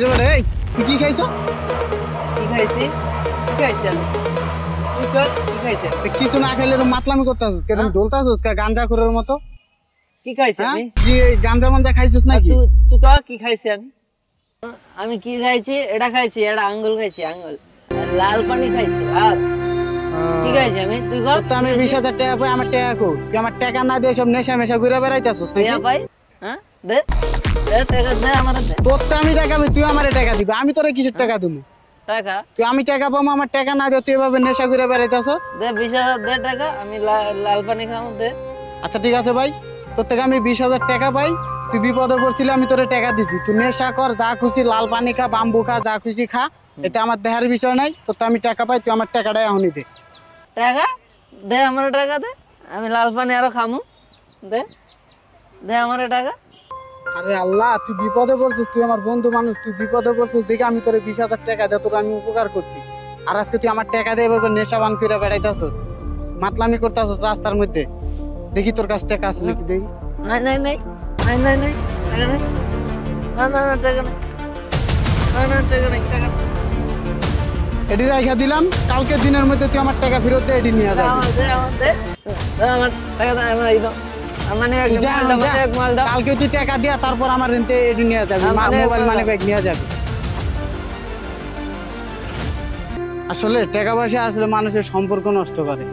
কিরে বলে এই তুই কি খাইছস? কি খাইছি? কি খাইছি আমি? তুই কর কি খাইছে? কিছু না খাইলে মাতলামি করতেছস কেন ঢোলতাছস কা গাঞ্জা খোরের মতো? কি খাইছি আমি? কি গাঞ্জা মাঞ্জা খাইছস নাকি? তুই কর কি খাইছি আমি? আমি কি খাইছি? এটা খাইছি, এটা আঙ্গুল খাইছি, আঙ্গুল। লাল পানি খাইছি, লাল। কি খাইছি আমি? তুই কর। তো আমি 20,000 টাকা পাই, আমার টাকা কই? তুই আমার টাকা না দিয়ে সব নেশা মেশা ঘুরে বেড়াইতাছস নাকি? টাকা পাই? হ্যাঁ? দে। দে টাকা দে আমার দে। তোর তো আমি টাকা পাই, তুই আমারে টাকা দিবি। আমি তোরে কিসের টাকা দিমু? টাকা? তুই আমি টাকা পাবো, আমার টাকা না দিয়ে তুই এভাবে নেশা ঘুরে বেড়াইতাছস? দে 20,000 দে টাকা, আমি লাল পানি খাবো দে। আচ্ছা ঠিক আছে ভাই, তোর থেকে আমি 20,000 টাকা পাই। তুই বিপদে পড়ছিলি, আমি তোরে টাকা দিছি। তুই নেশা কর, যা খুশি লাল পানি খা, বাম্বু খা, যা খুশি খা, এটা আমার দেহার বিষয় নাই। তোর তো আমি টাকা পাই, তুই আমার টাকাটাই এখনই দে। টাকা? দে আমার টাকা দে। আমি লাল পানি আরো খামু। দে। দে আমার টাকা। আরে আল্লাহ, তুই বিপদে পড়ছিস, তুই আমার বন্ধু মানুষ, তুই বিপদে পড়ছিস দেখে আমি তোরে 20,000 টাকা দিয়ে তোর আমি উপকার করছি। আর আজকে তুই আমার টাকা দিয়ে এভাবে নেশা বান করে বেড়াইতাছস, মাতলামি করতাছস রাস্তার মধ্যে। দেখি তোর কাছে টাকা আছে নাকি দেখি। নাই নাই নাই নাই নাই নাই টাকা নাই। না না না টাকা নাই। না না টাকা নাই টাকা নাই। এটি রাইখা দিলাম, কালকে দিনের মধ্যে তুই আমার টাকা ফেরত দে, এটি নিয়ে যাবি। দে আমার দে। দে আমার টাকা দে আমার এই দাও। মানে এক যা, মাল দাও, যা। এক মাল দাও। কালকে তুই টাকা দিয়া তারপর আমার রেন্টে এটি নিয়ে যাবি, মোবাইল মানি ব্যাগ নিয়ে যাবি। আসলে টাকা পয়সা আসলে মানুষের সম্পর্ক নষ্ট করে।